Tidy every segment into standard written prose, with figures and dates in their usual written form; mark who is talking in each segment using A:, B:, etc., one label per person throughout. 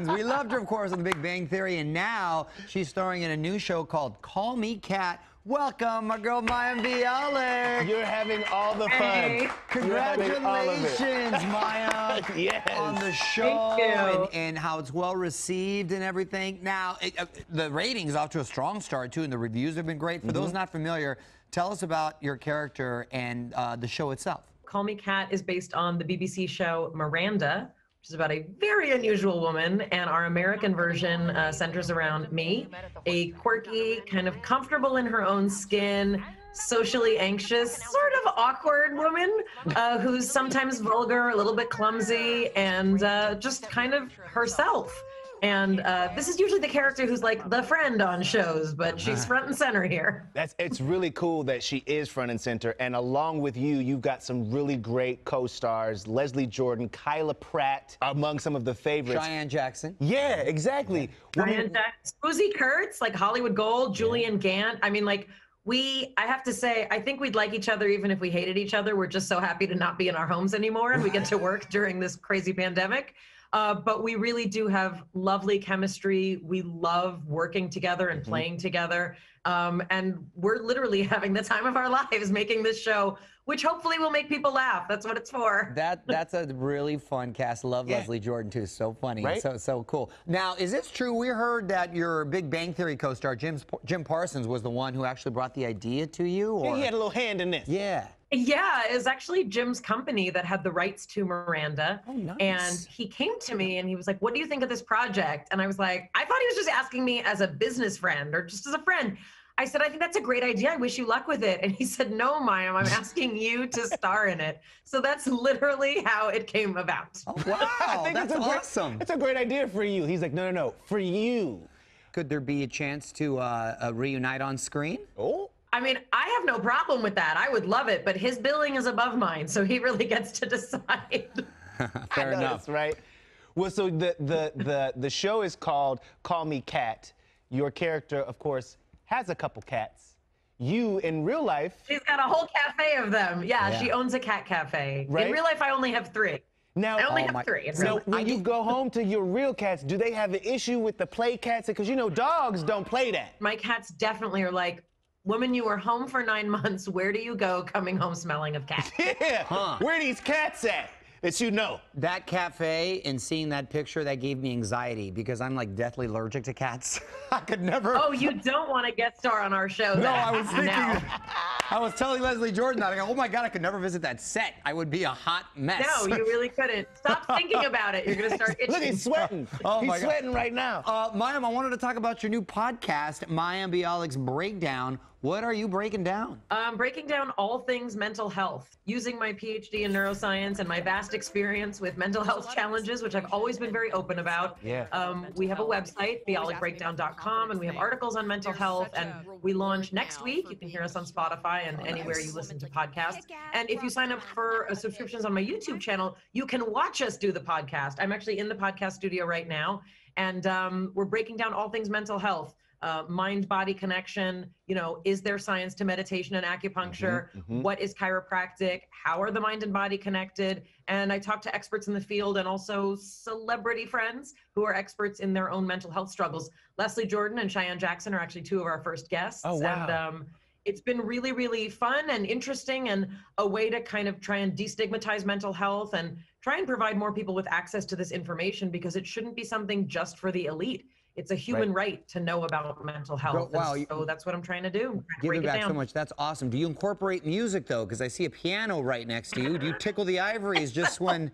A: We loved her, of course, on The Big Bang Theory, and now she's starring in a new show called Call Me Kat. Welcome, my girl Mayim Bialik.
B: You're having all the fun.
A: Hey, congratulations, Maya,
B: yes.
A: on the show and how it's well received and everything. Now, the ratings off to a strong start too, and the reviews have been great. For those not familiar, tell us about your character and the show itself.
C: Call Me Kat is based on the BBC show Miranda, which is about a very unusual woman, and our American version centers around me, a quirky, kind of comfortable in her own skin, socially anxious, sort of awkward woman who's sometimes vulgar, a little bit clumsy, and just kind of herself. And this is usually the character who's like the friend on shows, but she's front and center here.
B: It's really cool that she is front and center, and along with you, you've got some really great co-stars, Leslie Jordan, Kyla Pratt, among some of the favorites.
A: Cheyenne Jackson.
B: Yeah, exactly.
C: Cheyenne Jackson, Susie Kurtz, like Hollywood Gold, Julian Gant. I mean, like, I have to say, I think we'd like each other even if we hated each other. We're just so happy to not be in our homes anymore, and we get to work during this crazy pandemic. But we really do have lovely chemistry. We love working together and playing together. And we're literally having the time of our lives making this show, which hopefully will make people laugh. That's what it's for.
A: That's a really fun cast. Love Leslie Jordan too. So funny.
B: Right?
A: So cool. Now, is this true? We heard that your Big Bang Theory co-star Jim Parsons was the one who actually brought the idea to you. Or?
B: Yeah, he had a little hand in this.
A: Yeah.
C: Yeah, it was actually Jim's company that had the rights to Miranda.
A: Oh, nice.
C: And he came to me and he was like, what do you think of this project? And I was like, I thought he was just asking me as a business friend or just as a friend. I said, I think that's a great idea. I wish you luck with it. And he said, no, Mayim, I'm asking you to star in it. So that's literally how it came about.
A: Oh, wow, that's awesome.
B: It's a great idea for you. He's like, no, for you.
A: Could there be a chance to reunite on screen?
B: Oh.
C: I mean, I have no problem with that. I would love it, but his billing is above mine, so he really gets to decide.
A: Fair enough.
B: That's right. Well, so the show is called Call Me Kat. Your character, of course, has a couple cats. You, in real life...
C: She's got a whole cafe of them. Yeah, she owns a cat cafe.
B: Right?
C: In real life, I only have 3.
B: Now,
C: I only have 3.
B: So when you go home to your real cats, do they have an issue with the play cats? Because, you know, dogs don't play that.
C: My cats definitely are like, woman, you were home for 9 months. Where do you go coming home smelling of cat?
B: Yeah. Where are these cats at that you know?
A: That cafe and seeing that picture, that gave me anxiety because I'm like deathly allergic to cats. I could never.
C: Oh, you don't want to guest star on our show.
A: No,
C: then.
A: I was thinking.
C: No.
A: I was telling Leslie Jordan that. I go, oh my God, I could never visit that set. I would be a hot mess.
C: No, you really couldn't. Stop thinking about it. You're going to start itching.
B: Look, he's sweating. He's sweating right now.
A: Mayim, I wanted to talk about your new podcast, Mayim Bialik's Breakdown. What are you breaking down?
C: Breaking down all things mental health, using my PhD in neuroscience and my vast experience with mental health challenges, which I've always been very open about.
B: Yeah.
C: We have a website, bialikbreakdown.com, and we have articles on mental health, and we launch next week. You can hear us on Spotify and anywhere you listen to podcasts. And if you sign up for subscriptions on my YouTube channel, you can watch us do the podcast. I'm actually in the podcast studio right now, and we're breaking down all things mental health. Mind-body connection, you know, is there science to meditation and acupuncture? What is chiropractic? How are the mind and body connected? And I talk to experts in the field and also celebrity friends who are experts in their own mental health struggles. Leslie Jordan and Cheyenne Jackson are actually 2 of our first guests.
B: Oh, wow.
C: And it's been really, really fun and interesting and a way to kind of try and destigmatize mental health and try and provide more people with access to this information because it shouldn't be something just for the elite. It's a human right to know about mental health.
A: Wow,
C: so that's what I'm trying to do.
A: Giving back so much. That's awesome. Do you incorporate music, though? Because I see a piano right next to you. Do you tickle the ivories just when...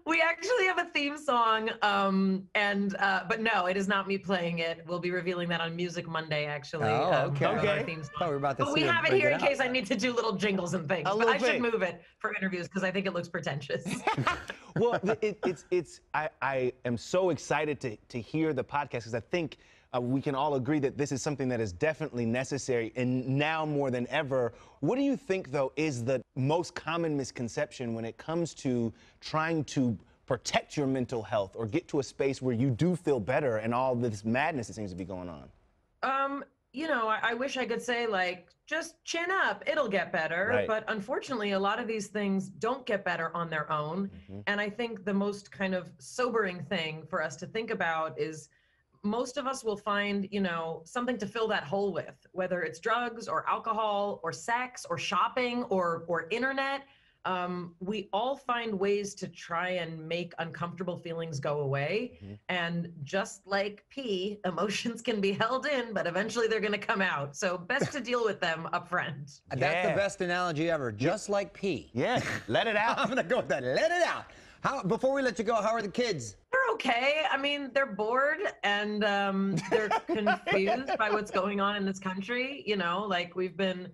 C: We actually have a theme song, but no, it is not me playing it. We'll be revealing that on Music Monday, actually.
A: Oh, okay.
C: Our theme song.
A: Thought we were about to
C: but we have it here in case I need to do little jingles and things. But I should move it for interviews because I think it looks pretentious.
B: Well, I am so excited to hear the podcast because I think we can all agree that this is something that is definitely necessary and now more than ever. What do you think, though, is the most common misconception when it comes to trying to protect your mental health or get to a space where you do feel better and all this madness that seems to be going on?
C: You know, I wish I could say, like, just chin up, it'll get better.
B: Right.
C: But unfortunately, a lot of these things don't get better on their own. And I think the most kind of sobering thing for us to think about is most of us will find, you know, something to fill that hole with, whether it's drugs or alcohol or sex or shopping or internet. We all find ways to try and make uncomfortable feelings go away. And just like pee, emotions can be held in, but eventually they're going to come out. So best to deal with them up front.
A: That's the best analogy ever. Just like pee.
B: Yeah, let it out.
A: I'm going to go with that. Let it out. Before we let you go, how are the kids?
C: They're okay. I mean, they're bored and they're confused by what's going on in this country. You know, like we've been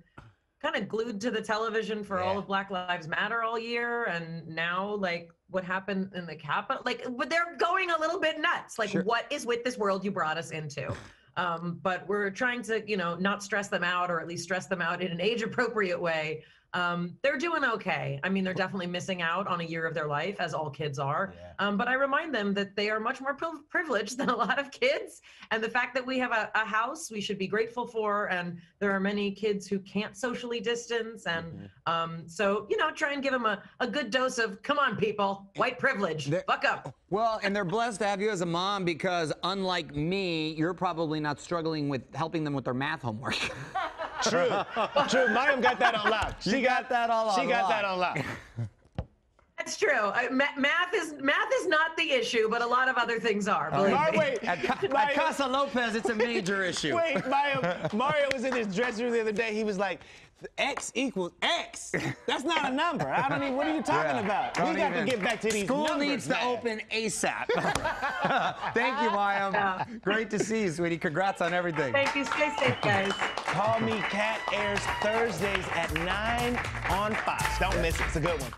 C: kind of glued to the television for all of Black Lives Matter all year, and now like what happened in the Capitol, like they're going a little bit nuts. Like, what is with this world you brought us into? But we're trying to, you know, not stress them out, or at least stress them out in an age-appropriate way. They're doing okay. I mean, they're definitely missing out on a year of their life, as all kids are. But I remind them that they are much more privileged than a lot of kids. And the fact that we have a house we should be grateful for. And there are many kids who can't socially distance. And so, you know, try and give them a good dose of, come on, people, white privilege, buck up.
A: Well, and they're blessed to have you as a mom because unlike me, you're probably not struggling with helping them with their math homework.
B: True. Mayim got that on lock. She got that on lock.
C: That's true. Math is not the issue, but a lot of other things are.
A: Wait, at Casa Lopez, it's a major issue.
B: Wait, Mario was in his dressing room the other day. He was like, X equals X. That's not a number. I don't even, what are you talking about? We got to get back to these
A: School
B: numbers,
A: needs to open ASAP. Thank you, Mayim. Great to see you, sweetie. Congrats on everything.
C: Thank you. Stay safe, guys.
B: Call Me Kat airs Thursdays at 9 on Fox. Don't miss it. It's a good one.